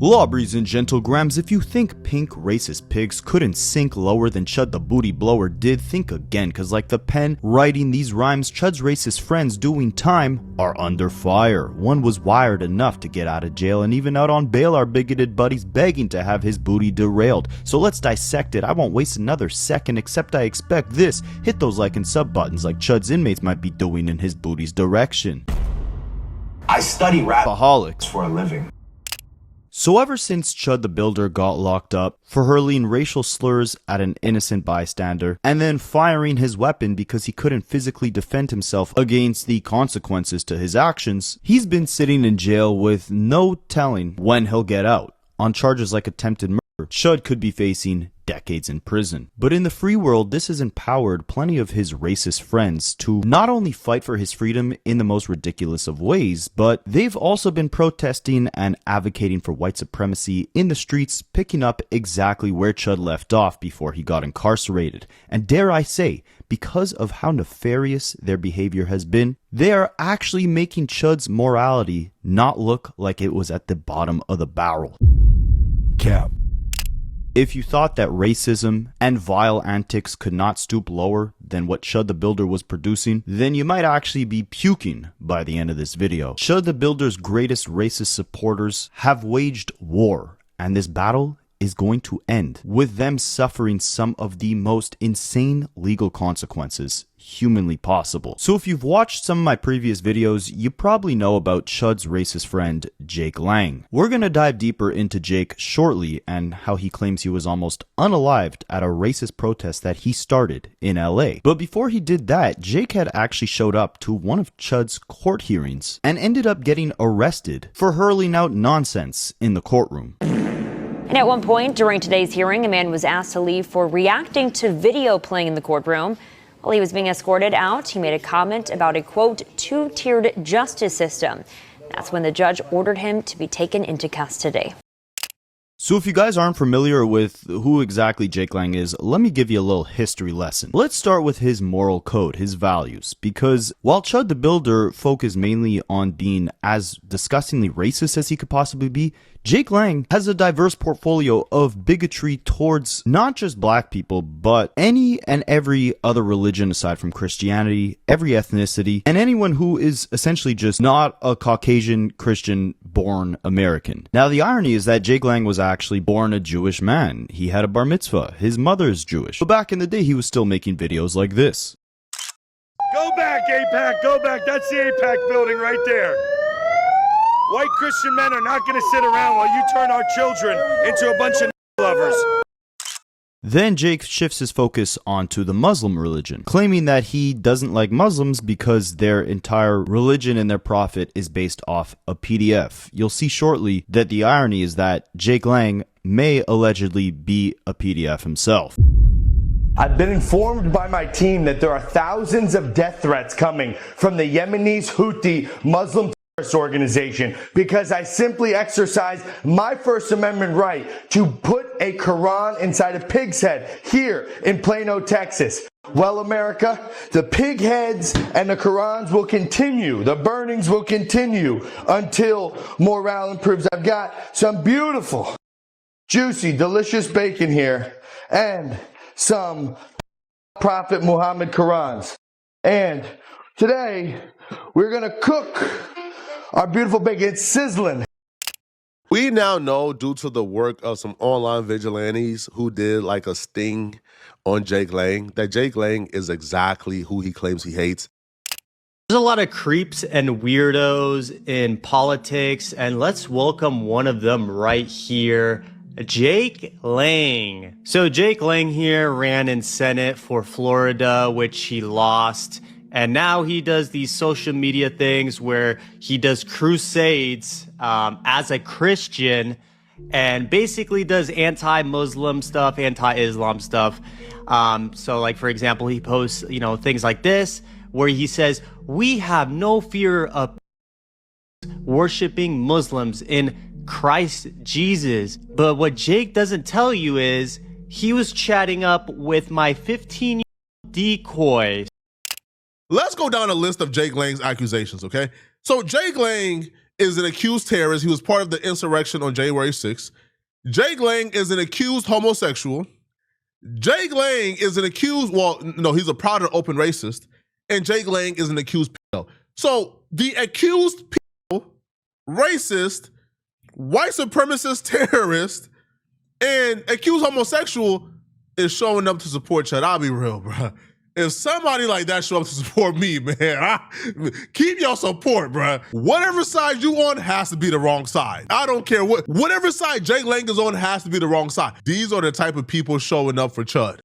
Lawbreeze and Gentlegrams, if you think pink racist pigs couldn't sink lower than Chud the booty blower did, think again, cause like the pen writing these rhymes, Chud's racist friends doing time are under fire. One was wired enough to get out of jail, and even out on bail our bigoted buddies begging to have his booty derailed. So let's dissect it. I won't waste another second, except I expect this. Hit those like and sub buttons like Chud's inmates might be doing in his booty's direction. I study rapaholics for a living. So ever since Chud the Builder got locked up for hurling racial slurs at an innocent bystander and then firing his weapon because he couldn't physically defend himself against the consequences to his actions, he's been sitting in jail with no telling when he'll get out. On charges like attempted murder, Chud could be facing decades in prison. But in the free world, this has empowered plenty of his racist friends to not only fight for his freedom in the most ridiculous of ways, but they've also been protesting and advocating for white supremacy in the streets, picking up exactly where Chud left off before he got incarcerated. And dare I say, because of how nefarious their behavior has been, they are actually making Chud's morality not look like it was at the bottom of the barrel. Cap. If you thought that racism and vile antics could not stoop lower than what Chud the Builder was producing, then you might actually be puking by the end of this video. Chud the Builder's greatest racist supporters have waged war, and this battle is going to end with them suffering some of the most insane legal consequences humanly possible. So if you've watched some of my previous videos, you probably know about Chud's racist friend, Jake Lang. We're gonna dive deeper into Jake shortly and how he claims he was almost unalived at a racist protest that he started in LA. But before he did that, Jake had actually showed up to one of Chud's court hearings and ended up getting arrested for hurling out nonsense in the courtroom. And at one point during today's hearing, a man was asked to leave for reacting to video playing in the courtroom. While he was being escorted out, he made a comment about a, quote, two-tiered justice system. That's when the judge ordered him to be taken into custody. So if you guys aren't familiar with who exactly Jake Lang is, let me give you a little history lesson. Let's start with his moral code, his values, because while Chud the Builder focused mainly on being as disgustingly racist as he could possibly be, Jake Lang has a diverse portfolio of bigotry towards not just black people, but any and every other religion aside from Christianity, every ethnicity, and anyone who is essentially just not a Caucasian Christian born American. Now the irony is that Jake Lang was actually born a Jewish man. He had a bar mitzvah. His mother's Jewish. But back in the day, he was still making videos like this. Go back, AIPAC, go back. That's the AIPAC building right there. White Christian men are not going to sit around while you turn our children into a bunch of lovers. Then Jake shifts his focus onto the Muslim religion, claiming that he doesn't like Muslims because their entire religion and their prophet is based off a PDF. You'll see shortly that the irony is that Jake Lang may allegedly be a PDF himself. I've been informed by my team that there are thousands of death threats coming from the Yemenis Houthi Muslim organization because I simply exercise my First Amendment right to put a Quran inside a pig's head here in Plano, Texas. Well, America, the pig heads and the Qurans will continue. The burnings will continue until morale improves. I've got some beautiful, juicy, delicious bacon here and some Prophet Muhammad Qurans. And today we're going to cook our beautiful bacon. It's sizzling. We now know, due to the work of some online vigilantes who did like a sting on Jake Lang, that Jake Lang is exactly who he claims he hates. There's a lot of creeps and weirdos in politics, and let's welcome one of them right here, Jake Lang. So Jake Lang here ran in Senate for Florida, which he lost. And now he does these social media things where he does crusades as a Christian and basically does anti-Muslim stuff, anti-Islam stuff. So like, for example, he posts, things like this where he says, we have no fear of worshiping Muslims in Christ Jesus. But what Jake doesn't tell you is he was chatting up with my 15-year-old decoy. Let's go down a list of Jake Lang's accusations, okay? So Jake Lang is an accused terrorist. He was part of the insurrection on January 6th. Jake Lang is an accused homosexual. Jake Lang is an accused, well, no, he's a proud and open racist. And Jake Lang is an accused pedo. So the accused pedo, racist, white supremacist terrorist, and accused homosexual is showing up to support Chud. I'll be real, bro. If somebody like that show up to support me, man, keep your support, bro. Whatever side you on has to be the wrong side. I don't care whatever side Jake Lang is on has to be the wrong side. These are the type of people showing up for Chud.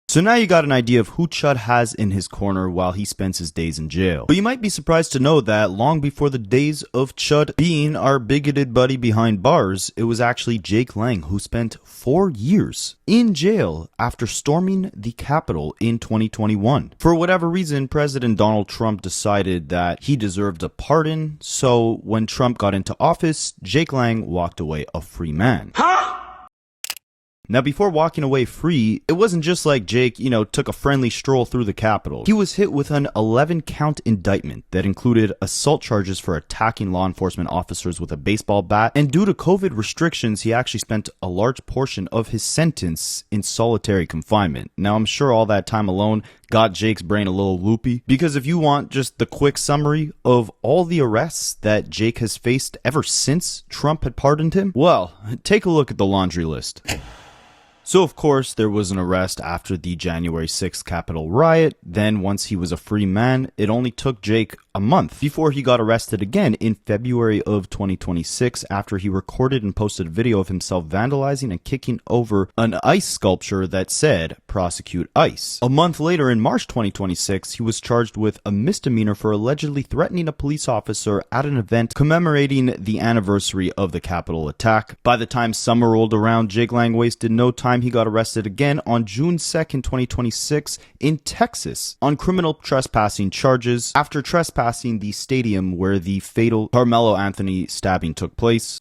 So now you got an idea of who Chud has in his corner while he spends his days in jail. But you might be surprised to know that long before the days of Chud being our bigoted buddy behind bars, it was actually Jake Lang who spent 4 years in jail after storming the Capitol in 2021. For whatever reason, President Donald Trump decided that he deserved a pardon, so when Trump got into office, Jake Lang walked away a free man. Now, before walking away free, it wasn't just like Jake, took a friendly stroll through the Capitol. He was hit with an 11-count indictment that included assault charges for attacking law enforcement officers with a baseball bat, and due to COVID restrictions, he actually spent a large portion of his sentence in solitary confinement. Now, I'm sure all that time alone got Jake's brain a little loopy, because if you want just the quick summary of all the arrests that Jake has faced ever since Trump had pardoned him, well, take a look at the laundry list. So, of course, there was an arrest after the January 6th Capitol riot. Then, once he was a free man, it only took Jake a month before he got arrested again in February of 2026 after he recorded and posted a video of himself vandalizing and kicking over an ICE sculpture that said, "Prosecute ICE." A month later, in March 2026, he was charged with a misdemeanor for allegedly threatening a police officer at an event commemorating the anniversary of the Capitol attack. By the time summer rolled around, Jake Lang wasted no time. He got arrested again on June 2nd, 2026 in Texas on criminal trespassing charges after trespassing the stadium where the fatal Carmelo Anthony stabbing took place.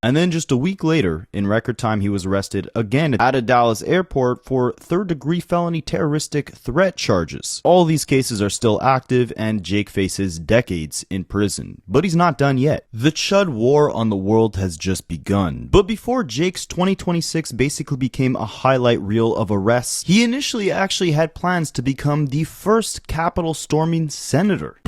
And then just a week later, in record time, he was arrested again at a Dallas airport for third-degree felony terroristic threat charges. All these cases are still active, and Jake faces decades in prison. But he's not done yet. The Chud war on the world has just begun. But before Jake's 2026 basically became a highlight reel of arrests, he initially actually had plans to become the first Capitol storming senator.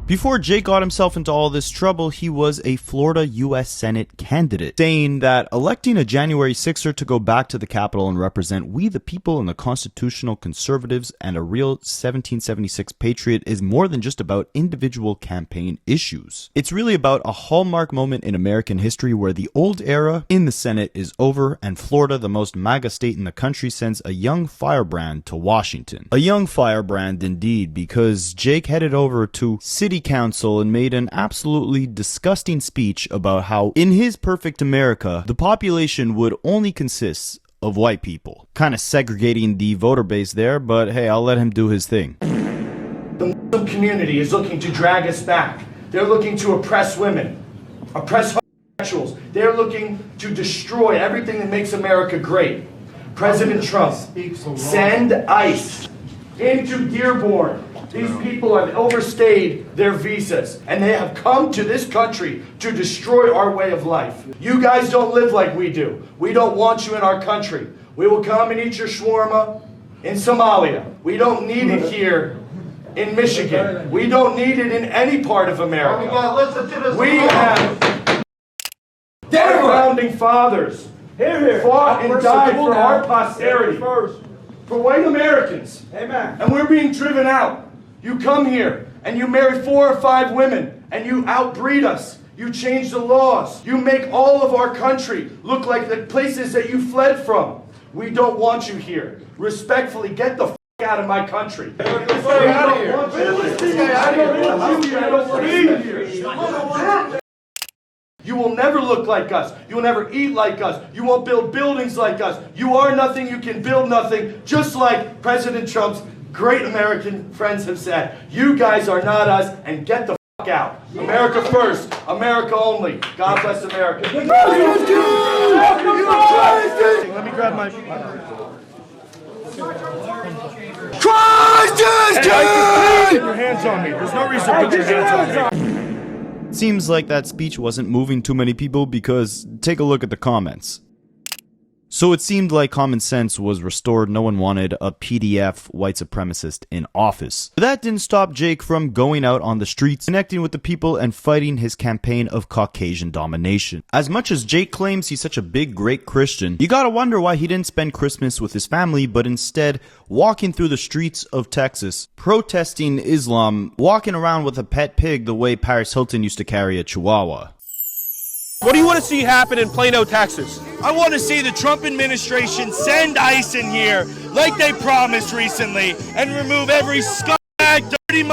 Before Jake got himself into all this trouble, he was a Florida U.S. Senate candidate, saying that electing a January 6er to go back to the Capitol and represent we the people and the constitutional conservatives and a real 1776 patriot is more than just about individual campaign issues. It's really about a hallmark moment in American history where the old era in the Senate is over and Florida, the most MAGA state in the country, sends a young firebrand to Washington. A young firebrand indeed, because Jake headed over to City Council and made an absolutely disgusting speech about how in his perfect America the population would only consist of white people, kind of segregating the voter base there, but hey, I'll let him do his thing. The Muslim community is looking to drag us back. They're looking to oppress women, oppress homosexuals. They're looking to destroy everything that makes America great. President Trump, send ICE into Dearborn. These people have overstayed their visas, and they have come to this country to destroy our way of life. You guys don't live like we do. We don't want you in our country. We will come and eat your shawarma in Somalia. We don't need it here in Michigan. We don't need it in any part of America. We have our founding fathers fought and died for our posterity, for white Americans. Amen. And we're being driven out. You come here and you marry 4 or 5 women and you outbreed us. You change the laws. You make all of our country look like the places that you fled from. We don't want you here. Respectfully, get the out of my country. Get out of here. You will never look like us. You will never eat like us. You won't build buildings like us. You are nothing. You can build nothing. Just like President Trump's great American friends have said. You guys are not us, and get the fuck out. America first. America only. God bless America. Let me grab my... Christ is King! Put your hands on me. There's no reason to put your hands on me. Seems like that speech wasn't moving too many people because take a look at the comments. So it seemed like common sense was restored. No one wanted a PDF white supremacist in office. But that didn't stop Jake from going out on the streets, connecting with the people, and fighting his campaign of Caucasian domination. As much as Jake claims he's such a big, great Christian, you gotta wonder why he didn't spend Christmas with his family, but instead walking through the streets of Texas, protesting Islam, walking around with a pet pig the way Paris Hilton used to carry a chihuahua. What do you want to see happen in Plano, Texas? I want to see the Trump administration send ICE in here, like they promised recently, and remove every scumbag, dirty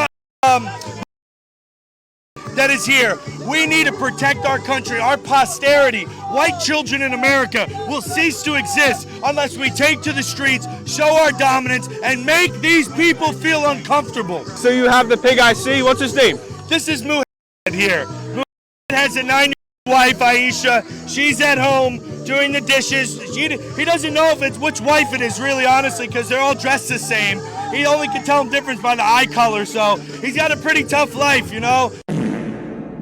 that is here. We need to protect our country, our posterity. White children in America will cease to exist unless we take to the streets, show our dominance, and make these people feel uncomfortable. So you have the pig I see. What's his name? This is Muhammad here. Muhammad has a 9-year-old wife, Aisha. She's at home doing the dishes. He doesn't know if it's which wife it is, really, honestly, because they're all dressed the same. He only can tell the difference by the eye color, so he's got a pretty tough life, you know?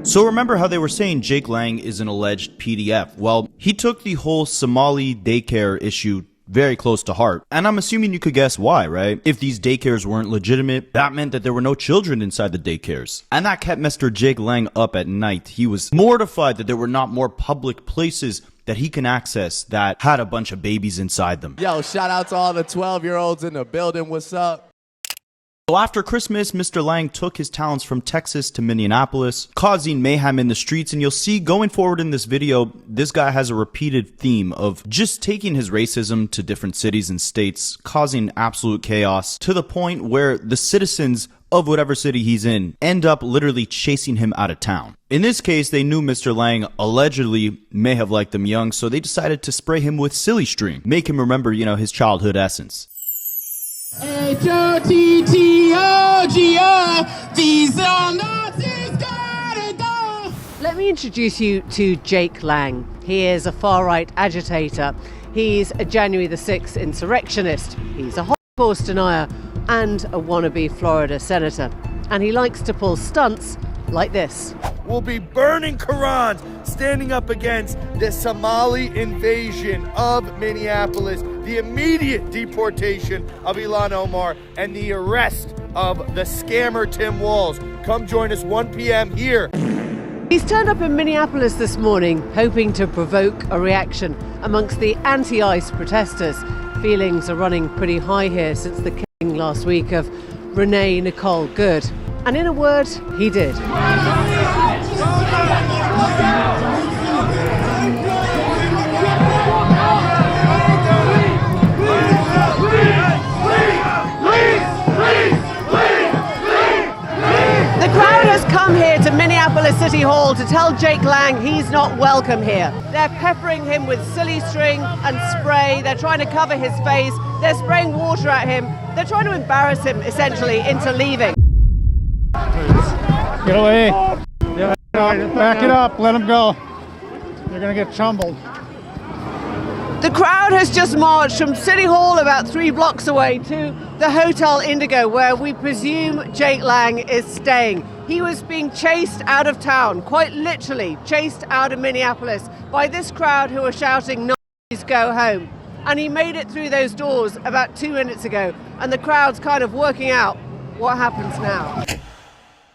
So remember how they were saying Jake Lang is an alleged PDF? Well, he took the whole Somali daycare issue very close to heart. And I'm assuming you could guess why, right? If these daycares weren't legitimate, that meant that there were no children inside the daycares. And that kept Mr. Jake Lang up at night. He was mortified that there were not more public places that he can access that had a bunch of babies inside them. Yo, shout out to all the 12-year-olds in the building. What's up? So after Christmas, Mr. Lang took his talents from Texas to Minneapolis, causing mayhem in the streets. And you'll see going forward in this video, this guy has a repeated theme of just taking his racism to different cities and states, causing absolute chaos to the point where the citizens of whatever city he's in end up literally chasing him out of town. In this case, they knew Mr. Lang allegedly may have liked them young, so they decided to spray him with silly string, make him remember, you know, his childhood essence. H-O-T-T-O-G-O, these are Nazis, gotta go. Let me introduce you to Jake Lang. He is a far-right agitator. He's a January the 6th insurrectionist. He's a Holocaust denier and a wannabe Florida senator. And he likes to pull stunts like this. We'll be burning Qurans, standing up against the Somali invasion of Minneapolis, the immediate deportation of Ilhan Omar, and the arrest of the scammer Tim Walz. Come join us 1 p.m. here. He's turned up in Minneapolis this morning, hoping to provoke a reaction amongst the anti-ICE protesters. Feelings are running pretty high here since the killing last week of Renee Nicole Good. And in a word, he did. The crowd has come here to Minneapolis City Hall to tell Jake Lang he's not welcome here. They're peppering him with silly string and spray. They're trying to cover his face. They're spraying water at him. They're trying to embarrass him, essentially, into leaving. Get away. Yeah, back it up, let him go. You're gonna get tumbled. The crowd has just marched from City Hall about 3 blocks away to the Hotel Indigo, where we presume Jake Lang is staying. He was being chased out of town, quite literally chased out of Minneapolis by this crowd who were shouting, "Nazis, go home." And he made it through those doors about 2 minutes ago, and the crowd's kind of working out what happens now.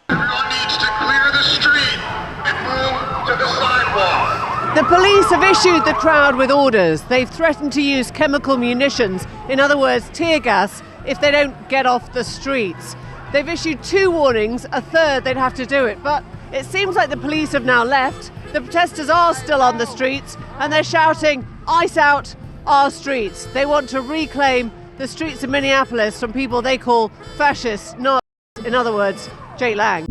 Everyone needs to clear the street and move to the sidewalk. The police have issued the crowd with orders. They've threatened to use chemical munitions, in other words, tear gas, if they don't get off the streets. They've issued 2 warnings, a third they'd have to do it, but it seems like the police have now left. The protesters are still on the streets, and they're shouting, "ICE out our streets." They want to reclaim the streets of Minneapolis from people they call fascists, not, in other words, Jake Lang.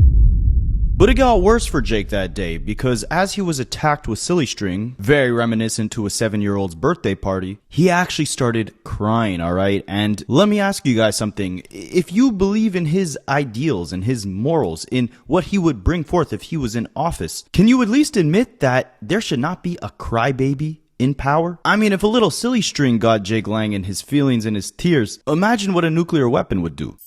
But it got worse for Jake that day, because as he was attacked with silly string, very reminiscent to a 7-year-old's birthday party, he actually started crying, alright? And let me ask you guys something. If you believe in his ideals and his morals, in what he would bring forth if he was in office, can you at least admit that there should not be a crybaby in power? I mean, if a little silly string got Jake Lang in his feelings and his tears, imagine what a nuclear weapon would do.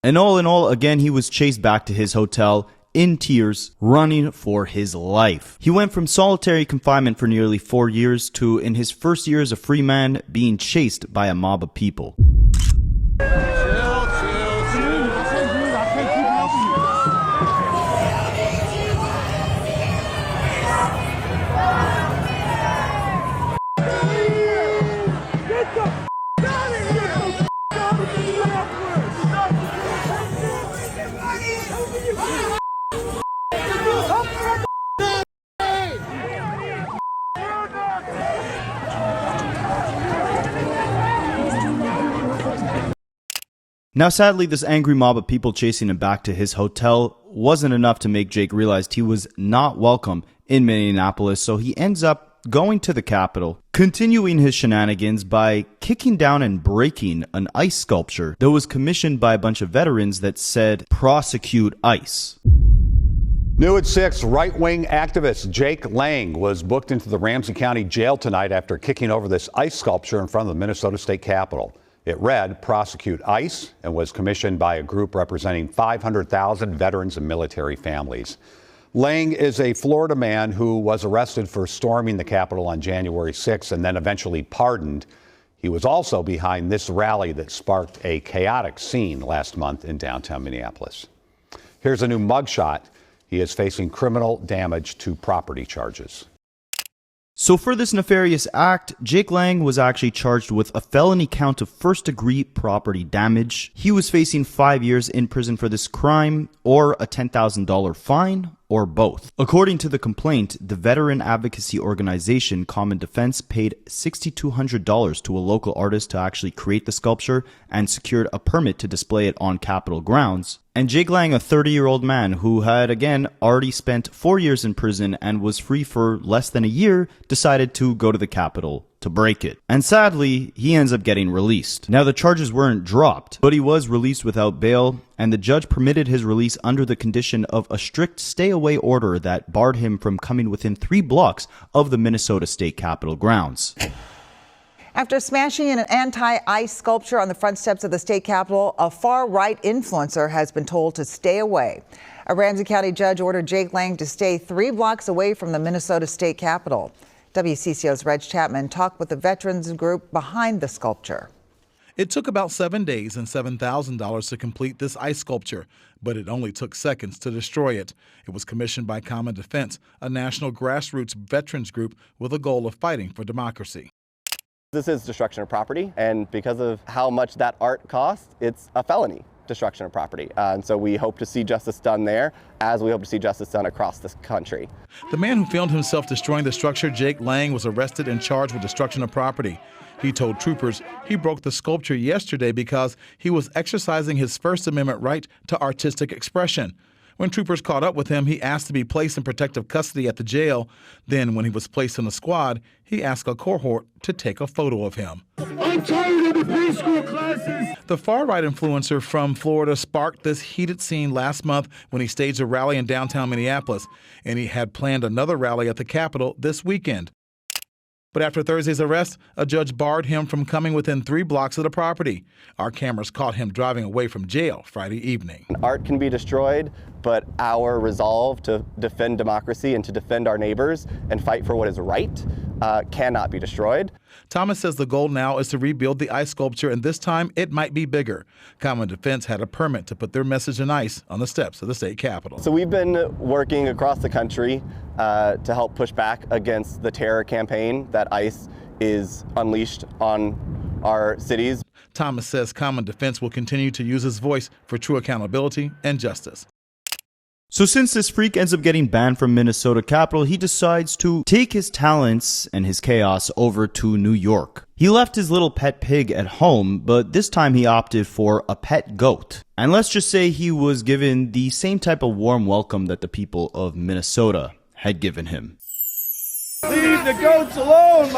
And all in all, again, he was chased back to his hotel in tears, running for his life. He went from solitary confinement for nearly 4 years to, in his first year as a free man, being chased by a mob of people. Now, sadly, this angry mob of people chasing him back to his hotel wasn't enough to make Jake realize he was not welcome in Minneapolis, so he ends up going to the Capitol, continuing his shenanigans by kicking down and breaking an ICE sculpture that was commissioned by a bunch of veterans that said, "Prosecute ICE." New at 6, right-wing activist Jake Lang was booked into the Ramsey County Jail tonight after kicking over this ICE sculpture in front of the Minnesota State Capitol. It read, "Prosecute ICE," and was commissioned by a group representing 500,000 veterans and military families. Lang is a Florida man who was arrested for storming the Capitol on January 6 and then eventually pardoned. He was also behind this rally that sparked a chaotic scene last month in downtown Minneapolis. Here's a new mugshot. He is facing criminal damage to property charges. So for this nefarious act, Jake Lang was actually charged with a felony count of first-degree property damage. He was facing 5 years in prison for this crime, or a $10,000 fine, or both. According to the complaint, the veteran advocacy organization Common Defense paid $6,200 to a local artist to actually create the sculpture and secured a permit to display it on Capitol grounds. And Jake Lang, a 30-year-old man who had, again, already spent 4 years in prison and was free for less than a year, decided to go to the Capitol to break it. And sadly, he ends up getting released. Now, the charges weren't dropped, but he was released without bail, and the judge permitted his release under the condition of a strict stay-away order that barred him from coming within 3 blocks of the Minnesota State Capitol grounds. After smashing an anti-ICE sculpture on the front steps of the state capitol, a far-right influencer has been told to stay away. A Ramsey County judge ordered Jake Lang to stay 3 blocks away from the Minnesota State Capitol. WCCO's Ricch Chapman talked with the veterans group behind the sculpture. It took about 7 days and $7,000 to complete this ICE sculpture, but it only took seconds to destroy it. It was commissioned by Common Defense, a national grassroots veterans group with a goal of fighting for democracy. This is destruction of property, and because of how much that art costs, it's a felony destruction of property. And so we hope to see justice done there, as we hope to see justice done across this country. The man who filmed himself destroying the structure, Jake Lang, was arrested and charged with destruction of property. He told troopers he broke the sculpture yesterday because he was exercising his First Amendment right to artistic expression. When troopers caught up with him, he asked to be placed in protective custody at the jail. Then, when he was placed in a squad, he asked a cohort to take a photo of him. I'm tired of the preschool classes. The far-right influencer from Florida sparked this heated scene last month when he staged a rally in downtown Minneapolis, and he had planned another rally at the Capitol this weekend. But after Thursday's arrest, a judge barred him from coming within 3 blocks of the property. Our cameras caught him driving away from jail Friday evening. Art can be destroyed, but our resolve to defend democracy and to defend our neighbors and fight for what is right cannot be destroyed. Thomas says the goal now is to rebuild the ICE sculpture, and this time it might be bigger. Common Defense had a permit to put their message in ICE on the steps of the state capitol. So we've been working across the country to help push back against the terror campaign that ICE is unleashed on our cities. Thomas says Common Defense will continue to use his voice for true accountability and justice. So since this freak ends up getting banned from Minnesota Capitol, he decides to take his talents and his chaos over to New York. He left his little pet pig at home, but this time he opted for a pet goat. And let's just say he was given the same type of warm welcome that the people of Minnesota had given him. Leave the goats alone,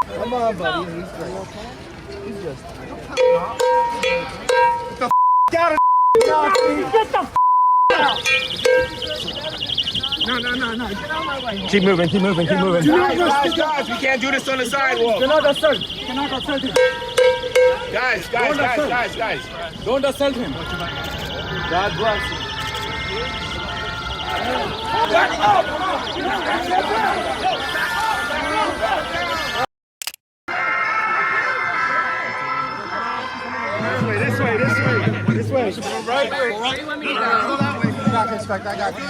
come on, buddy. He's just... Get the out of Get the No. Get out of my way. Keep moving. Guys, we can't do this on the sidewalk. Guys. Don't assault him. God bless you. This way. Right. Where you want me to go? Respect. I got you.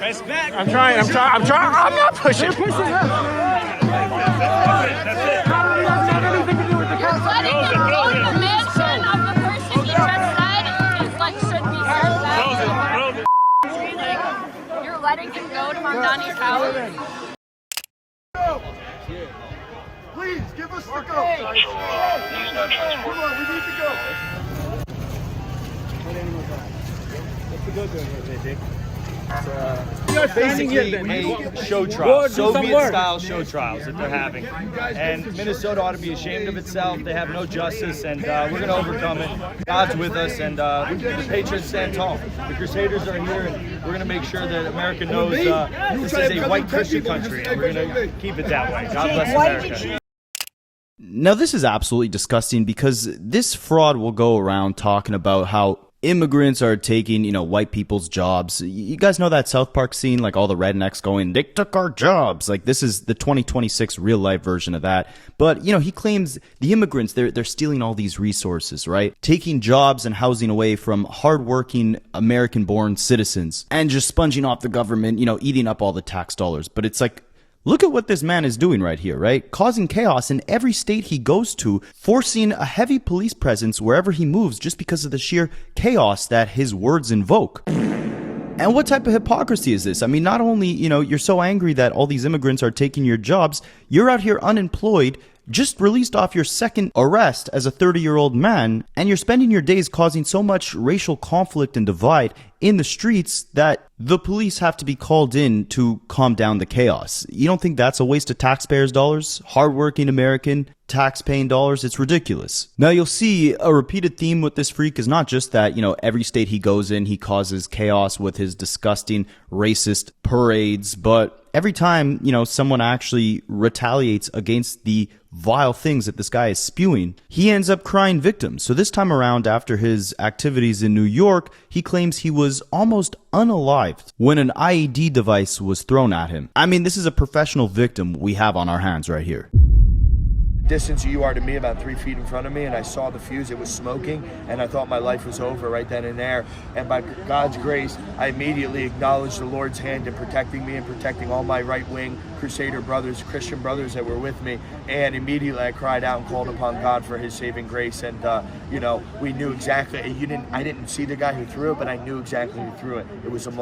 Respect. I'm trying. I'm not pushing. You're pushing up. You're letting him go to Mamdani's house? Please, give us the go. Come on, we need to go. What's the go doing here, Jake? Basically a show trial, Soviet-style show trials that they're having. And Minnesota ought to be ashamed of itself. They have no justice, and we're going to overcome it. God's with us, and the Patriots stand tall. The Crusaders are here, and we're going to make sure that America knows this is a white Christian country, and we're going to keep it that way. God bless America. Now, this is absolutely disgusting because this fraud will go around talking about how immigrants are taking, white people's jobs. You guys know that South Park scene, like all the rednecks going, they took our jobs. Like, this is the 2026 real life version of that. But, he claims the immigrants, they're stealing all these resources, right? Taking jobs and housing away from hardworking American-born citizens and just sponging off the government, eating up all the tax dollars. But it's like, look at what this man is doing right here, right? Causing chaos in every state he goes to, forcing a heavy police presence wherever he moves just because of the sheer chaos that his words invoke. And what type of hypocrisy is this? I mean, not only, you're so angry that all these immigrants are taking your jobs, you're out here unemployed, just released off your second arrest as a 30-year-old man, and you're spending your days causing so much racial conflict and divide in the streets that the police have to be called in to calm down the chaos. You don't think that's a waste of taxpayers' dollars? Hardworking American tax-paying dollars? It's ridiculous. Now, you'll see a repeated theme with this freak is not just that, every state he goes in, he causes chaos with his disgusting racist parades, but every time, someone actually retaliates against the vile things that this guy is spewing, he ends up crying victim. So this time around, after his activities in New York, he claims he was almost unalived when an IED device was thrown at him. I mean, this is a professional victim we have on our hands right here. Distance you are to me, about 3 feet in front of me, and I saw the fuse. It was smoking, and I thought my life was over right then and there. And by God's grace, I immediately acknowledged the Lord's hand in protecting me and protecting all my right-wing Crusader brothers, Christian brothers that were with me. And immediately I cried out and called upon God for His saving grace. And we knew exactly. I didn't see the guy who threw it, but I knew exactly who threw it. It was a.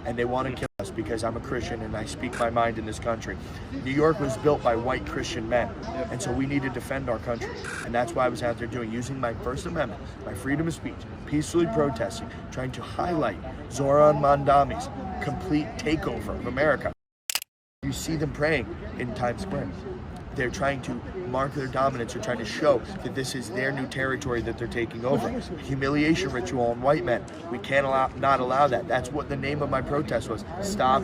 And they want to kill us because I'm a Christian and I speak my mind in this country. New York was built by white Christian men, and so we need to defend our country. And that's why I was out there using my First Amendment, my freedom of speech, peacefully protesting, trying to highlight Zoran Mandami's complete takeover of America. You see them praying in Times Square. They're trying to mark their dominance. They're trying to show that this is their new territory that they're taking over. Humiliation ritual on white men. We can't not allow that. That's what the name of my protest was. Stop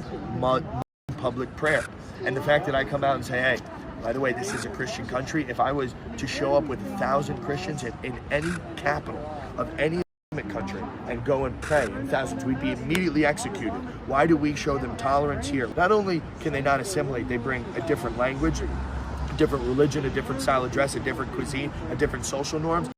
public prayer. And the fact that I come out and say, hey, by the way, this is a Christian country. If I was to show up with 1,000 Christians in any capital of any country and go and pray in thousands, we'd be immediately executed. Why do we show them tolerance here? Not only can they not assimilate, they bring a different language, a different religion, a different style of dress, a different cuisine, a different social norms.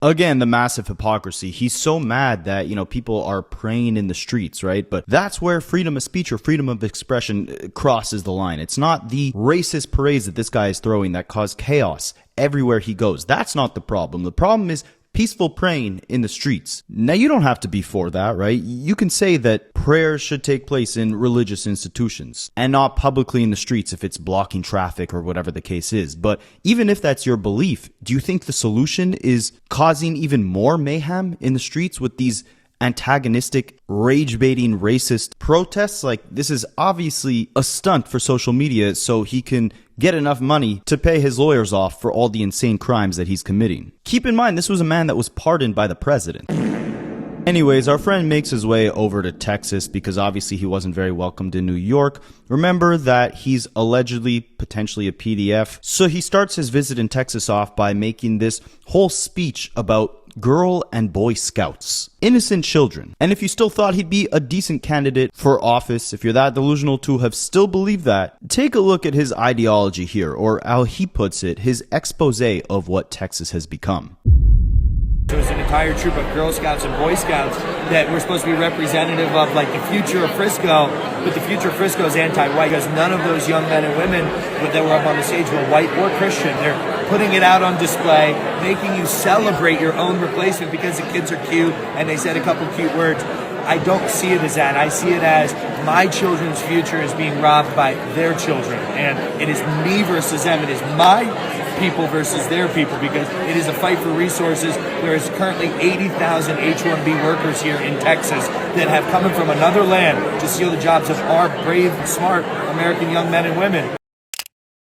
Again, the massive hypocrisy. He's so mad that, people are praying in the streets, right? But that's where freedom of speech or freedom of expression crosses the line. It's not the racist parades that this guy is throwing that cause chaos everywhere he goes. That's not the problem. The problem is peaceful praying in the streets. Now, you don't have to be for that, right? You can say that prayers should take place in religious institutions and not publicly in the streets if it's blocking traffic or whatever the case is. But even if that's your belief, do you think the solution is causing even more mayhem in the streets with these antagonistic, rage-baiting, racist protests? Like, this is obviously a stunt for social media so he can get enough money to pay his lawyers off for all the insane crimes that he's committing. Keep in mind, this was a man that was pardoned by the president. Anyways, our friend makes his way over to Texas because obviously he wasn't very welcomed in New York. Remember that he's allegedly, potentially a PDF. So he starts his visit in Texas off by making this whole speech about Girl and Boy Scouts, innocent children. And if you still thought he'd be a decent candidate for office, if you're that delusional to have still believed that, take a look at his ideology here, or how he puts it, his expose of what Texas has become. There was an entire troop of Girl Scouts and Boy Scouts that were supposed to be representative of like the future of Frisco, but the future of Frisco is anti-white because none of those young men and women that were up on the stage were white or Christian. They're putting it out on display, making you celebrate your own replacement because the kids are cute and they said a couple cute words. I don't see it as that. I see it as my children's future is being robbed by their children. And it is me versus them. It is my people versus their people because it is a fight for resources. There is currently 80,000 H-1B workers here in Texas that have come from another land to steal the jobs of our brave, smart American young men and women.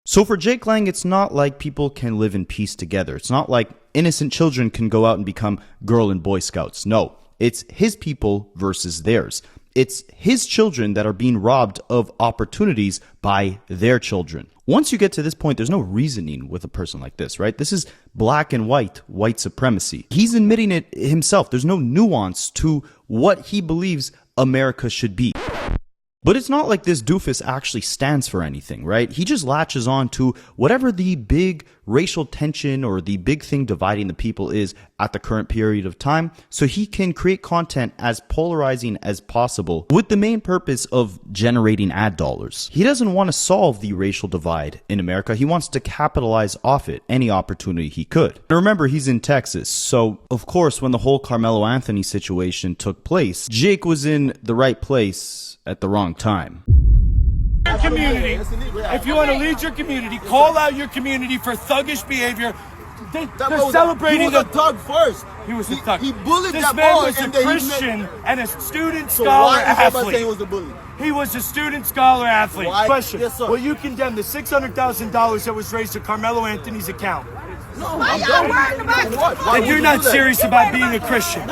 So for Jake Lang, it's not like people can live in peace together. It's not like innocent children can go out and become Girl and Boy Scouts. No. It's his people versus theirs. It's his children that are being robbed of opportunities by their children. Once you get to this point, there's no reasoning with a person like this, right? This is black and white supremacy. He's admitting it himself. There's no nuance to what he believes America should be. But it's not like this doofus actually stands for anything, right? He just latches on to whatever the big racial tension or the big thing dividing the people is at the current period of time, so he can create content as polarizing as possible with the main purpose of generating ad dollars. He doesn't want to solve the racial divide in America. He wants to capitalize off it any opportunity he could. And remember, he's in Texas, so of course when the whole Carmelo Anthony situation took place, Jake was in the right place at the wrong time. Community, if you want to lead your community, call out your community for thuggish behavior. They're celebrating. He was a thug first. He was a thug. He bullied this that man boy, was a Christian and a student so scholar why athlete. He was a bully? He was a student scholar athlete. Why? Question: Yes, sir. will you condemn the $600,000 that was raised to Carmelo Anthony's account? No, I'm done. Then you're not serious about being a Christian.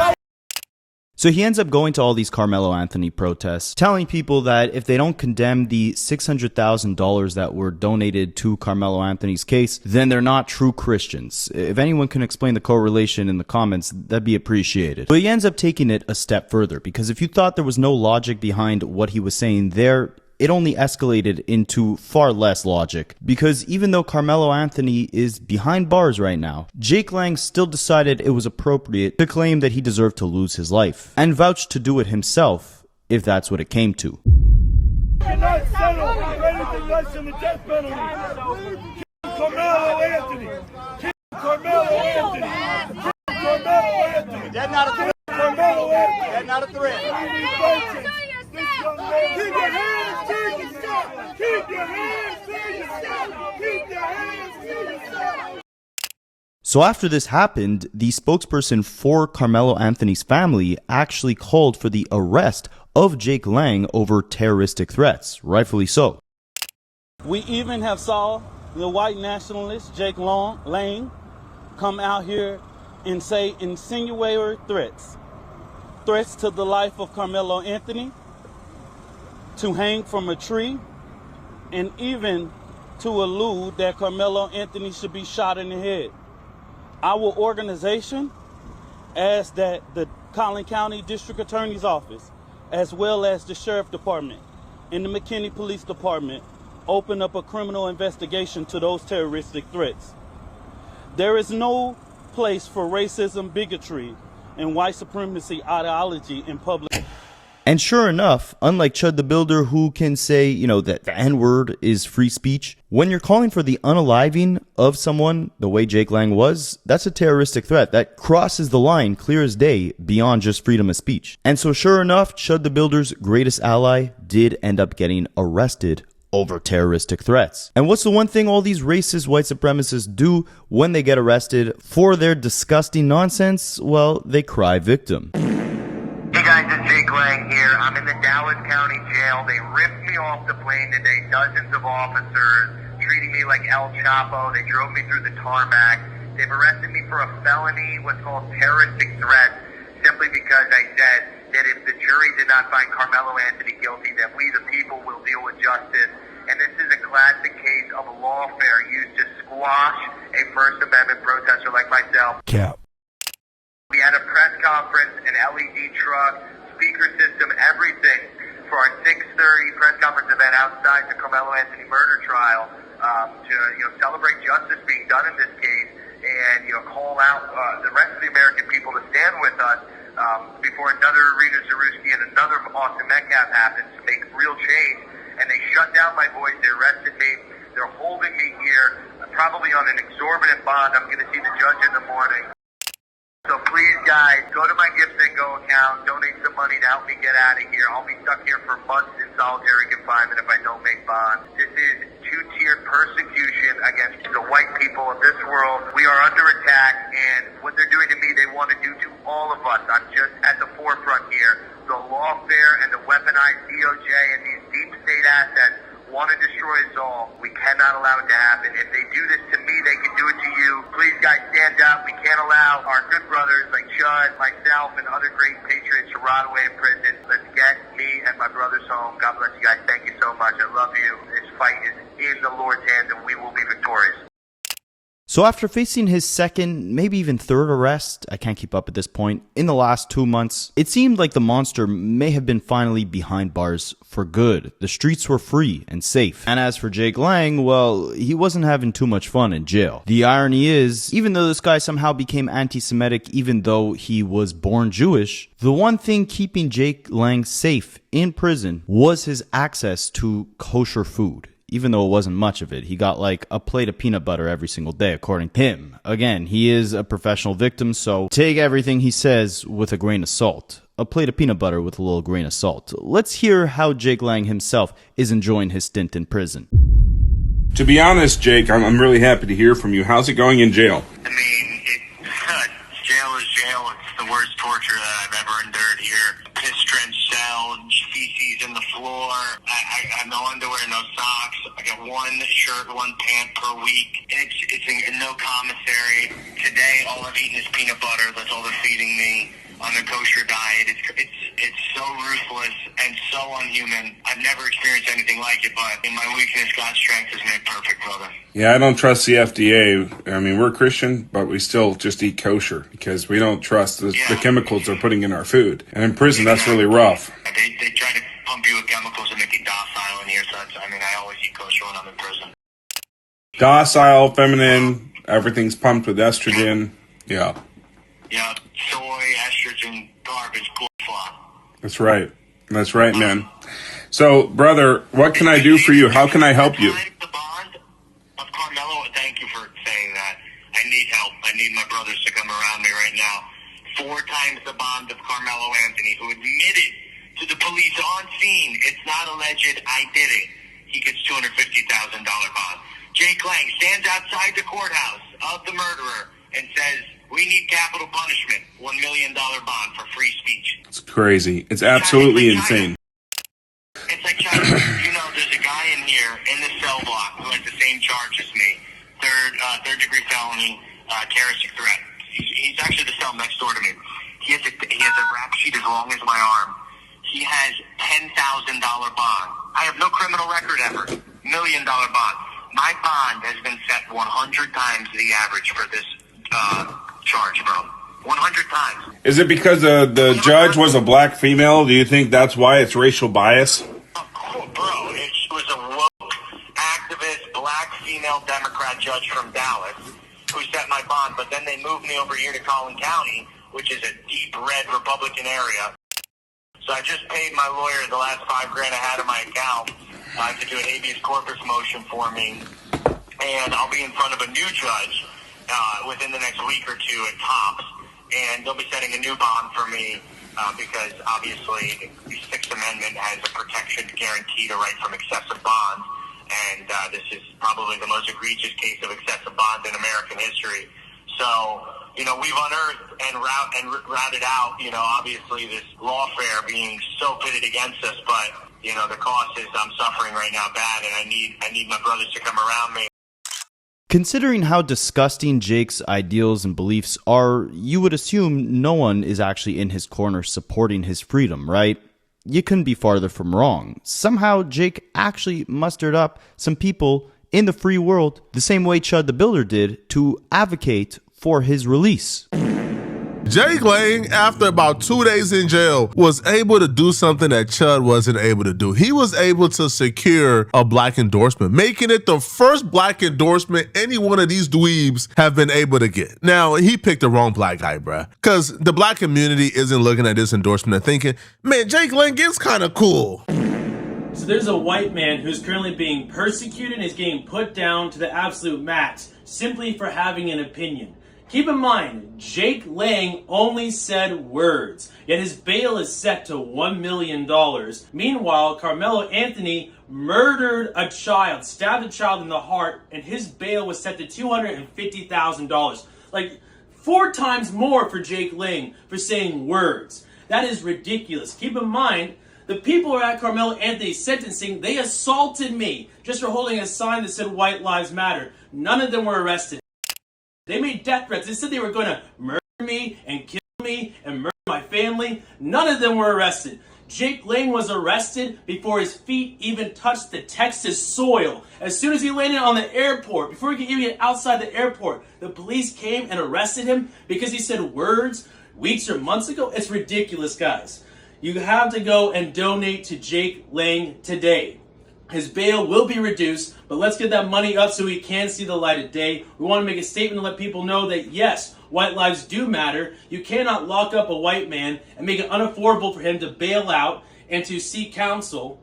So he ends up going to all these Carmelo Anthony protests, telling people that if they don't condemn the $600,000 that were donated to Carmelo Anthony's case, then they're not true Christians. If anyone can explain the correlation in the comments, that'd be appreciated. But he ends up taking it a step further, because if you thought there was no logic behind what he was saying there, it only escalated into far less logic, because even though Carmelo Anthony is behind bars right now, Jake Lang still decided it was appropriate to claim that he deserved to lose his life, and vouched to do it himself, if that's what it came to. Cannot settle for anything less than the death penalty. Kill Carmelo Anthony. Kill Carmelo Anthony. Kill Carmelo Anthony. That's not a threat. Carmelo Anthony. That's not a threat. Keep your hands to yourself. Keep your hands to yourself. Keep your hands to yourself. So after this happened, the spokesperson for Carmelo Anthony's family actually called for the arrest of Jake Lang over terroristic threats, rightfully so. We even have saw the white nationalist Jake Lang come out here and say insinuatory threats to the life of Carmelo Anthony, to hang from a tree, and even to allude that Carmelo Anthony should be shot in the head. Our organization asked that the Collin County District Attorney's Office, as well as the Sheriff Department and the McKinney Police Department, open up a criminal investigation to those terroristic threats. There is no place for racism, bigotry, and white supremacy ideology in public. And sure enough, unlike Chud the Builder, who can say, that the N-word is free speech, when you're calling for the unaliving of someone the way Jake Lang was, that's a terroristic threat that crosses the line clear as day beyond just freedom of speech. And so sure enough, Chud the Builder's greatest ally did end up getting arrested over terroristic threats. And what's the one thing all these racist white supremacists do when they get arrested for their disgusting nonsense? Well, they cry victim. Hey guys, it's Jake Lang here. I'm in the Dallas County Jail. They ripped me off the plane today. Dozens of officers treating me like El Chapo. They drove me through the tarmac. They've arrested me for a felony, what's called terroristic threat, simply because I said that if the jury did not find Carmelo Anthony guilty, that we the people will deal with justice. And this is a classic case of lawfare used to squash a First Amendment protester like myself. Cap. We had a press conference, an LED truck, speaker system, everything for our 6:30 press conference event outside the Carmelo Anthony murder trial to celebrate justice being done in this case and call out the rest of the American people to stand with us before another Rita Zarewski and another Austin Metcalf happens to make real change. And they shut down my voice. They arrested me. They're holding me here, probably on an exorbitant bond. I'm going to see the judge in the morning. So please, guys, go to my Gifts and Go account, donate some money to help me get out of here. I'll be stuck here for months in solitary confinement if I don't make bond. This is two-tiered persecution against the white people of this world. We are under attack, and what they're doing to me, they want to do to all of us. I'm just at the forefront here. The lawfare and the weaponized DOJ and these deep state assets want to destroy us all. We cannot allow it to happen. If they do this to me, they can do it to you. Please, guys, stand up. We can't allow our good brothers like Chud, myself, and other great patriots to rot away in prison. Let's get me and my brothers home. God bless you guys. Thank you so much. I love you. This fight is in the Lord's hands, and we will be victorious. So after facing his second, maybe even third arrest, I can't keep up at this point, in the last 2 months, it seemed like the monster may have been finally behind bars for good. The streets were free and safe. And as for Jake Lang, well, he wasn't having too much fun in jail. The irony is, even though this guy somehow became anti-Semitic even though he was born Jewish, the one thing keeping Jake Lang safe in prison was his access to kosher food. Even though it wasn't much of it, he got like a plate of peanut butter every single day, according to him. Again, he is a professional victim, so take everything he says with a grain of salt. A plate of peanut butter with a little grain of salt. Let's hear how Jake Lang himself is enjoying his stint in prison. To be honest, Jake, I'm really happy to hear from you. How's it going in jail? I mean, jail is jail. It's the worst torture that I've ever endured here. Piss-drenched cell, feces in the floor. I have no underwear, no socks. I got one shirt, one pant per week. It's in no commissary. Today, all I've eaten is peanut butter. That's all they're feeding me on a kosher diet. It's so ruthless and so unhuman. I've never experienced anything like it, but in my weakness, God's strength has made perfect, brother. Yeah, I don't trust the FDA. I mean, we're Christian, but we still just eat kosher because we don't trust the chemicals they're putting in our food. And in prison, that's really rough. They try to pump you with chemicals and make you docile in here, so I always eat kosher when I'm in prison. Docile, feminine, everything's pumped with estrogen. Yeah. Yeah, soy, estrogen, garbage, flop. That's right. That's right, man. So, brother, what can I do for you? How can I help you? The bond of Carmelo, thank you for saying that. I need help. I need my brothers to come around me right now. 4 times the bond of Carmelo Anthony, who admitted to the police on scene, it's not alleged, I did it. He gets $250,000 bond. Jake Lang stands outside the courthouse of the murderer and says, we need capital punishment, $1 million bond for free speech. It's crazy. It's absolutely insane. It's like China. There's a guy in here in the cell block who has the same charge as me. Third degree felony, terroristic threat. He's actually the cell next door to me. He has a rap sheet as long as my arm. He has $10,000 bond. I have no criminal record ever. $1 million bond. My bond has been set 100 times the average for this charge, bro. 100 times. Is it because the judge was a black female? Do you think that's why it's racial bias? Bro, it was a woke, activist, black female Democrat judge from Dallas who set my bond, but then they moved me over here to Collin County, which is a deep red Republican area. So I just paid my lawyer the last $5,000 I had in my account to do an habeas corpus motion for me, and I'll be in front of a new judge within the next week or two at tops, and they'll be setting a new bond for me because obviously the Sixth Amendment has a protection guaranteed a right from excessive bonds, and this is probably the most egregious case of excessive bonds in American history. So, we've unearthed and routed out, obviously this lawfare being so pitted against us, but, the cost is I'm suffering right now bad, and I need my brothers to come around me. Considering how disgusting Jake's ideals and beliefs are, you would assume no one is actually in his corner supporting his freedom, right? You couldn't be farther from wrong. Somehow, Jake actually mustered up some people in the free world, the same way Chud the Builder did, to advocate for his release. Jake Lang, after about 2 days in jail, was able to do something that Chud wasn't able to do. He was able to secure a black endorsement, making it the first black endorsement any one of these dweebs have been able to get. Now, he picked the wrong black guy, bruh, because the black community isn't looking at this endorsement and thinking, man, Jake Lang is kind of cool. So there's a white man who's currently being persecuted and is getting put down to the absolute max simply for having an opinion. Keep in mind, Jake Lang only said words, yet his bail is set to $1 million. Meanwhile, Carmelo Anthony murdered a child, stabbed a child in the heart, and his bail was set to $250,000. Like 4 times more for Jake Lang for saying words. That is ridiculous. Keep in mind, the people who are at Carmelo Anthony's sentencing, they assaulted me just for holding a sign that said White Lives Matter. None of them were arrested. They made death threats. They said they were going to murder me and kill me and murder my family. None of them were arrested. Jake Lang was arrested before his feet even touched the Texas soil. As soon as he landed on the airport, before he could even get outside the airport, the police came and arrested him because he said words weeks or months ago. It's ridiculous, guys. You have to go and donate to Jake Lang today. His bail will be reduced, but let's get that money up so he can see the light of day. We want to make a statement to let people know that yes, white lives do matter. You cannot lock up a white man and make it unaffordable for him to bail out and to seek counsel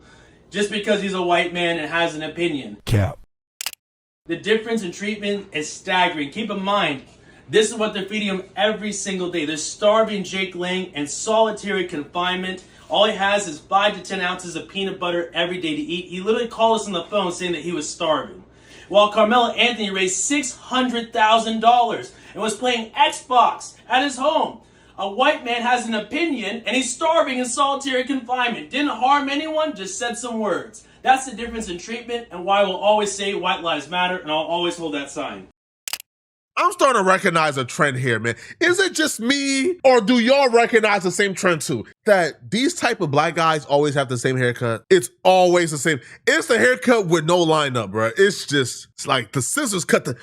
just because he's a white man and has an opinion. Cap. The difference in treatment is staggering. Keep in mind, this is what they're feeding him every single day. They're starving Jake Lang in solitary confinement. All he has is 5 to 10 ounces of peanut butter every day to eat. He literally called us on the phone saying that he was starving. While Carmelo Anthony raised $600,000 and was playing Xbox at his home. A white man has an opinion and he's starving in solitary confinement. Didn't harm anyone, just said some words. That's the difference in treatment and why we'll always say white lives matter, and I'll always hold that sign. I'm starting to recognize a trend here, man. Is it just me, or do y'all recognize the same trend too? That these type of black guys always have the same haircut. It's always the same. It's the haircut with no lineup, bro. It's like the scissors cut the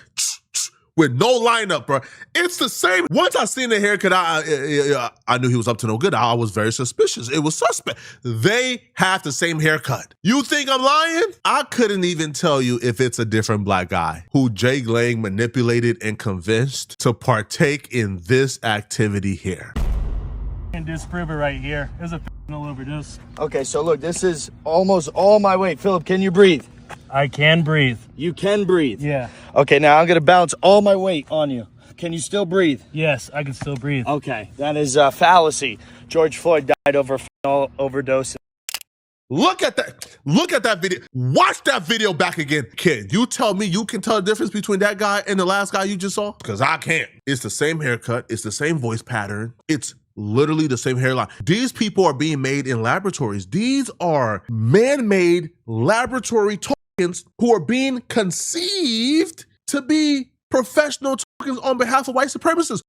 with no lineup, bro. It's the same. Once I seen the haircut, I knew he was up to no good. I was very suspicious. It was suspect. They have the same haircut. You think I'm lying? I couldn't even tell you if it's a different black guy who Jake Lang manipulated and convinced to partake in this activity here. And disprove it right here. There's a overdose. Okay, so look, this is almost all my weight. Philip, can you breathe? I can breathe. You can breathe? Yeah. Okay, now I'm gonna bounce all my weight on you. Can you still breathe? Yes, I can still breathe. Okay, that is a fallacy. George Floyd died over fentanyl overdose. Look at that. Look at that video. Watch that video back again. Kid, you tell me you can tell the difference between that guy and the last guy you just saw? Because I can't. It's the same haircut. It's the same voice pattern. It's literally the same hairline. These people are being made in laboratories. These are man-made laboratory tokens who are being conceived to be professional tokens on behalf of white supremacists.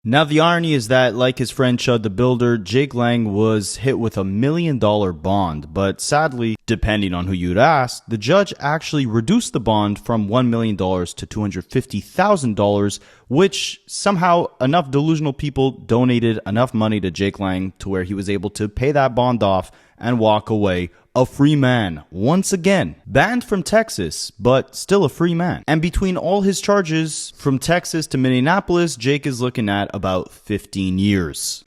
Now the irony is that, like his friend Chud the Builder, Jake Lang was hit with $1 million bond, but sadly, depending on who you'd ask, the judge actually reduced the bond from $1 million to $250,000, which somehow enough delusional people donated enough money to Jake Lang to where he was able to pay that bond off and walk away a free man, once again. Banned from Texas, but still a free man. And between all his charges, from Texas to Minneapolis, Jake is looking at about 15 years.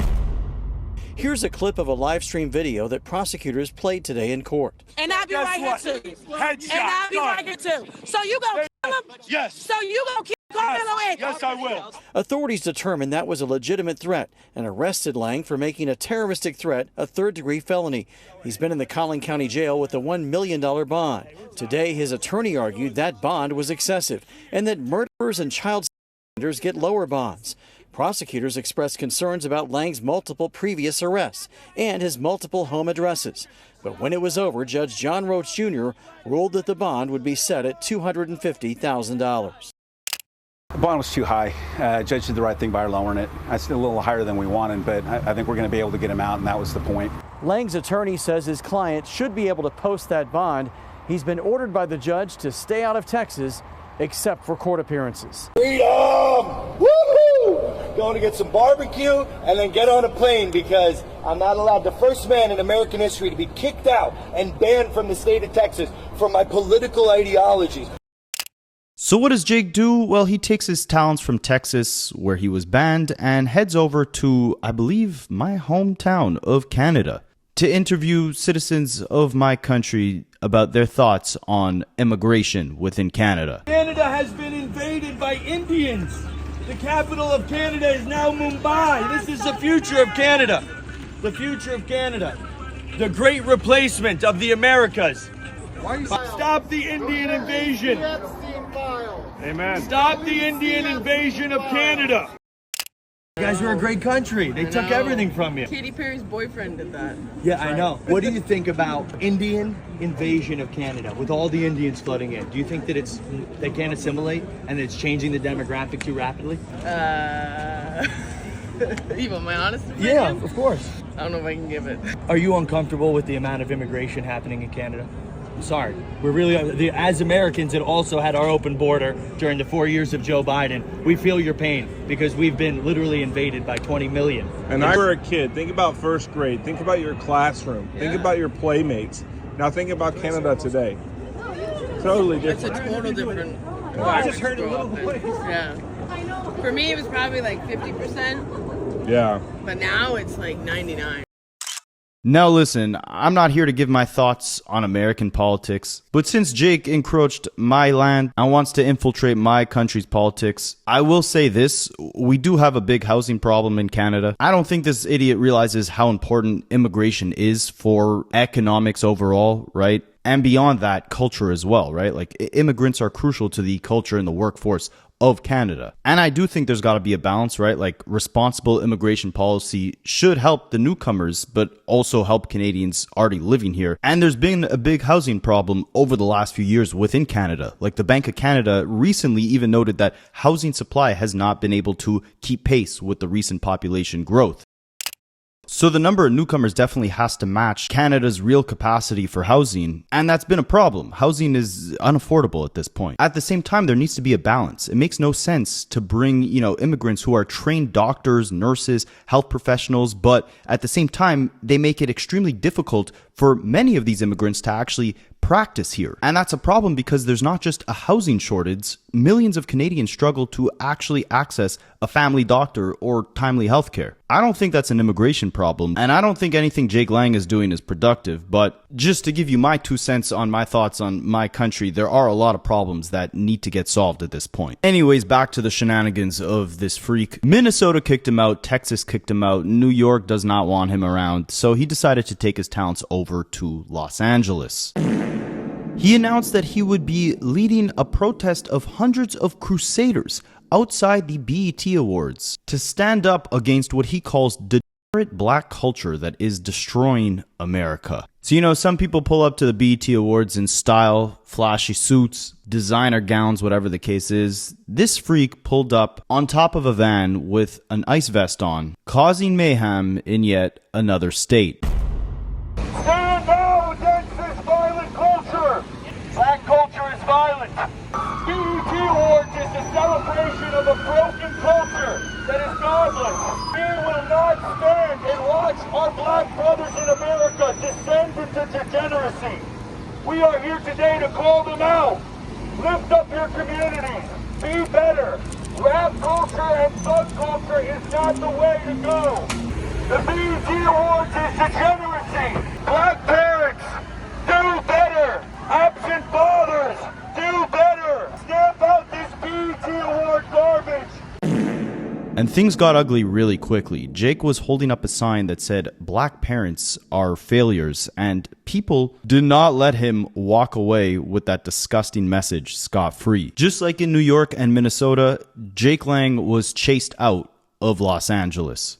Here's a clip of a live stream video that prosecutors played today in court. And I'll be right here too. Headshot. And I'll be right here too. So you gonna kill him? Yes. So you gonna kill Carmelo Anthony? Yes, I will. Authorities determined that was a legitimate threat and arrested Lang for making a terroristic threat a third-degree felony. He's been in the Collin County Jail with a $1 million bond. Today, his attorney argued that bond was excessive and that murderers and child offenders get lower bonds. Prosecutors expressed concerns about Lang's multiple previous arrests and his multiple home addresses. But when it was over, Judge John Roach Jr. ruled that the bond would be set at $250,000. The bond was too high. Judge did the right thing by lowering it. It's a little higher than we wanted, but I think we're going to be able to get him out, and that was the point. Lang's attorney says his client should be able to post that bond. He's been ordered by the judge to stay out of Texas, except for court appearances. Freedom! Woohoo! Going to get some barbecue and then get on a plane because I'm not allowed, the first man in American history, to be kicked out and banned from the state of Texas for my political ideologies. So what does Jake do? Well, he takes his talents from Texas, where he was banned, and heads over to, I believe, my hometown of Canada to interview citizens of my country about their thoughts on immigration within Canada. Canada has been invaded by Indians. The capital of Canada is now Mumbai. This is the future of Canada. The future of Canada. The great replacement of the Americas. Stop the Indian invasion. Amen. Stop the Indian invasion of Canada. You guys are a great country. They took everything from you. Katy Perry's boyfriend did that. Yeah, I know. What do you think about Indian invasion of Canada with all the Indians flooding in? Do you think that they can't assimilate and it's changing the demographic too rapidly? You want my honest opinion? Yeah, of course. I don't know if I can give it. Are you uncomfortable with the amount of immigration happening in Canada? I'm sorry. We're really, as Americans that also had our open border during the 4 years of Joe Biden, we feel your pain because we've been literally invaded by 20 million. And I were a kid. Think about first grade. Think about your classroom. Think about your playmates. Now think about Canada today. Totally different. It's a total different. I just heard a little bit. Yeah. For me, it was probably like 50%. Yeah. But now it's like 99. Now listen, I'm not here to give my thoughts on American politics, but since Jake encroached my land and wants to infiltrate my country's politics, I will say this, we do have a big housing problem in Canada. I don't think this idiot realizes how important immigration is for economics overall, right? And beyond that, culture as well, right? Like, immigrants are crucial to the culture and the workforce of Canada. And I do think there's got to be a balance, right? Like, responsible immigration policy should help the newcomers, but also help Canadians already living here. And there's been a big housing problem over the last few years within Canada. Like, the Bank of Canada recently even noted that housing supply has not been able to keep pace with the recent population growth. So the number of newcomers definitely has to match Canada's real capacity for housing, and that's been a problem. Housing is unaffordable at this point. At the same time, there needs to be a balance. It makes no sense to bring, immigrants who are trained doctors, nurses, health professionals, but at the same time, they make it extremely difficult for many of these immigrants to actually practice here. And that's a problem because there's not just a housing shortage. Millions of Canadians struggle to actually access a family doctor or timely health care. I don't think that's an immigration problem, and I don't think anything Jake Lang is doing is productive, but just to give you my 2 cents on my thoughts on my country, there are a lot of problems that need to get solved at this point. Anyways, back to the shenanigans of this freak. Minnesota kicked him out, Texas kicked him out, New York does not want him around, so he decided to take his talents over to Los Angeles. He announced that he would be leading a protest of hundreds of crusaders outside the BET Awards to stand up against what he calls degenerate black culture that is destroying America. So, some people pull up to the BET Awards in style, flashy suits, designer gowns, whatever the case is. This freak pulled up on top of a van with an ice vest on, causing mayhem in yet another state. Stand down against this violent culture! Black culture is violent. BET Awards is the celebration of a broken culture that is godless. We will not stand and watch our black brothers in America descend into degeneracy. We are here today to call them out. Lift up your communities. Be better. Rap culture and thug culture is not the way to go. The BET Awards is degeneracy. Black parents, do better. Absent fathers, do better. Stamp out this BET Award garbage. And things got ugly really quickly. Jake was holding up a sign that said, "Black parents are failures," and people did not let him walk away with that disgusting message scot-free. Just like in New York and Minnesota, Jake Lang was chased out of Los Angeles.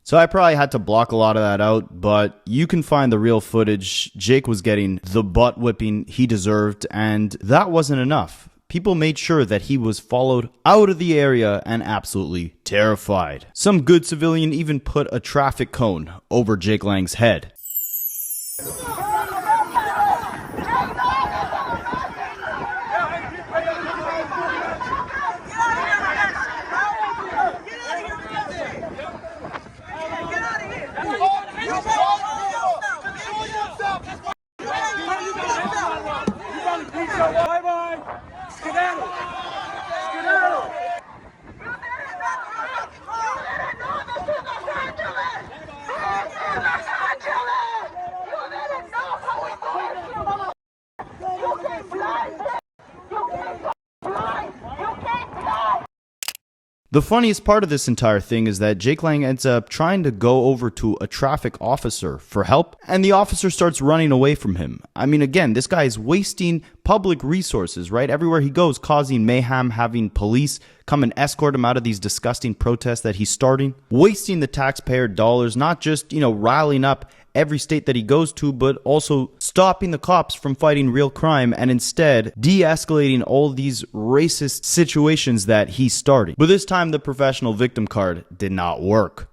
So I probably had to block a lot of that out, but you can find the real footage. Jake was getting the butt whipping he deserved, and that wasn't enough. People made sure that he was followed out of the area and absolutely terrified. Some good civilian even put a traffic cone over Jake Lang's head. Bye-bye. Skedaddle. Skedaddle. The funniest part of this entire thing is that Jake Lang ends up trying to go over to a traffic officer for help, and the officer starts running away from him. I mean, again, this guy is wasting public resources, right? Everywhere he goes, causing mayhem, having police come and escort him out of these disgusting protests that he's starting, wasting the taxpayer dollars, not just, riling up every state that he goes to, but also stopping the cops from fighting real crime and instead de-escalating all these racist situations that he's starting. But this time the professional victim card did not work.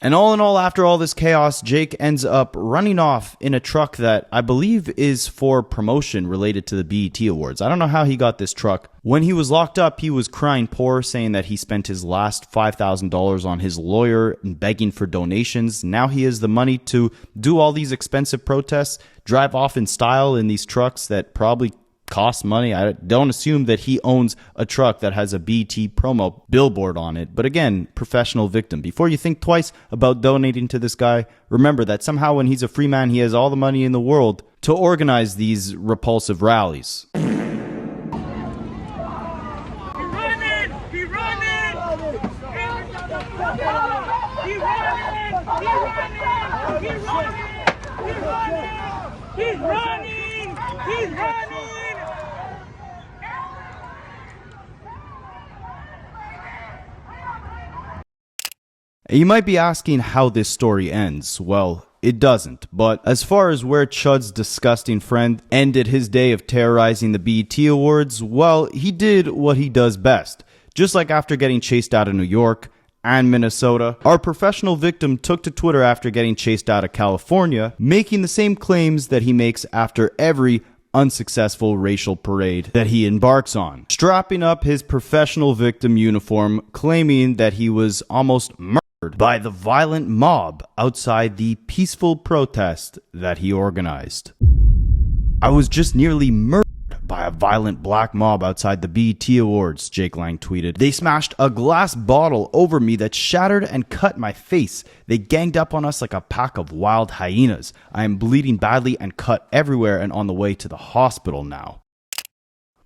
And all in all, after all this chaos, Jake ends up running off in a truck that I believe is for promotion related to the BET Awards. I don't know how he got this truck. When he was locked up, he was crying poor, saying that he spent his last $5,000 on his lawyer and begging for donations. Now he has the money to do all these expensive protests, drive off in style in these trucks that probably cost money. I don't assume that he owns a truck that has a BT promo billboard on it. But again, professional victim. Before you think twice about donating to this guy, remember that somehow when he's a free man, he has all the money in the world to organize these repulsive rallies. He's running! You might be asking how this story ends. Well, it doesn't. But as far as where Chud's disgusting friend ended his day of terrorizing the BET Awards, well, he did what he does best. Just like after getting chased out of New York and Minnesota, our professional victim took to Twitter after getting chased out of California, making the same claims that he makes after every unsuccessful racial parade that he embarks on, strapping up his professional victim uniform, claiming that he was almost murdered by the violent mob outside the peaceful protest that he organized. I was just nearly murdered by a violent black mob outside the BET Awards, Jake Lang tweeted. They smashed a glass bottle over me that shattered and cut my face. They ganged up on us like a pack of wild hyenas. I am bleeding badly and cut everywhere and on the way to the hospital now.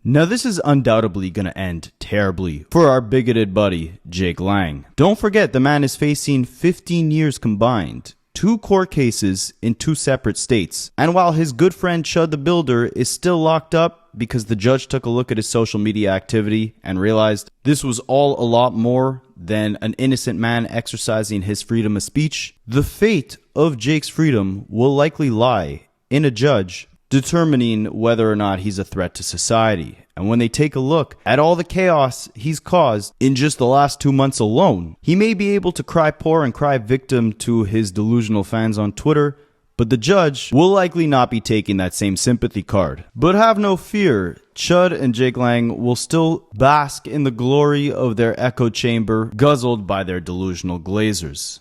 Now this is undoubtedly going to end terribly for our bigoted buddy, Jake Lang. Don't forget the man is facing 15 years combined, 2 court cases in 2 separate states. And while his good friend Chud the Builder is still locked up because the judge took a look at his social media activity and realized this was all a lot more than an innocent man exercising his freedom of speech, the fate of Jake's freedom will likely lie in a judge determining whether or not he's a threat to society. And when they take a look at all the chaos he's caused in just the last 2 months alone, he may be able to cry poor and cry victim to his delusional fans on Twitter, but the judge will likely not be taking that same sympathy card. But have no fear, Chud and Jake Lang will still bask in the glory of their echo chamber, guzzled by their delusional glazers.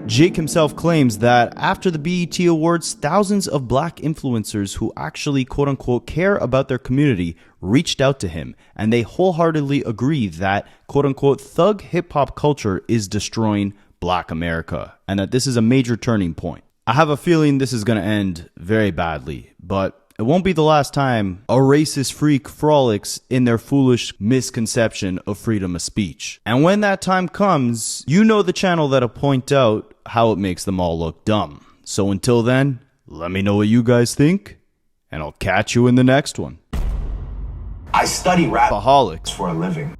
Jake himself claims that after the BET Awards, thousands of black influencers who actually quote-unquote care about their community reached out to him, and they wholeheartedly agree that quote-unquote thug hip-hop culture is destroying black America, and that this is a major turning point. I have a feeling this is going to end very badly, but it won't be the last time a racist freak frolics in their foolish misconception of freedom of speech. And when that time comes, you know the channel that'll point out how it makes them all look dumb. So until then, let me know what you guys think, and I'll catch you in the next one. I study rap for a living.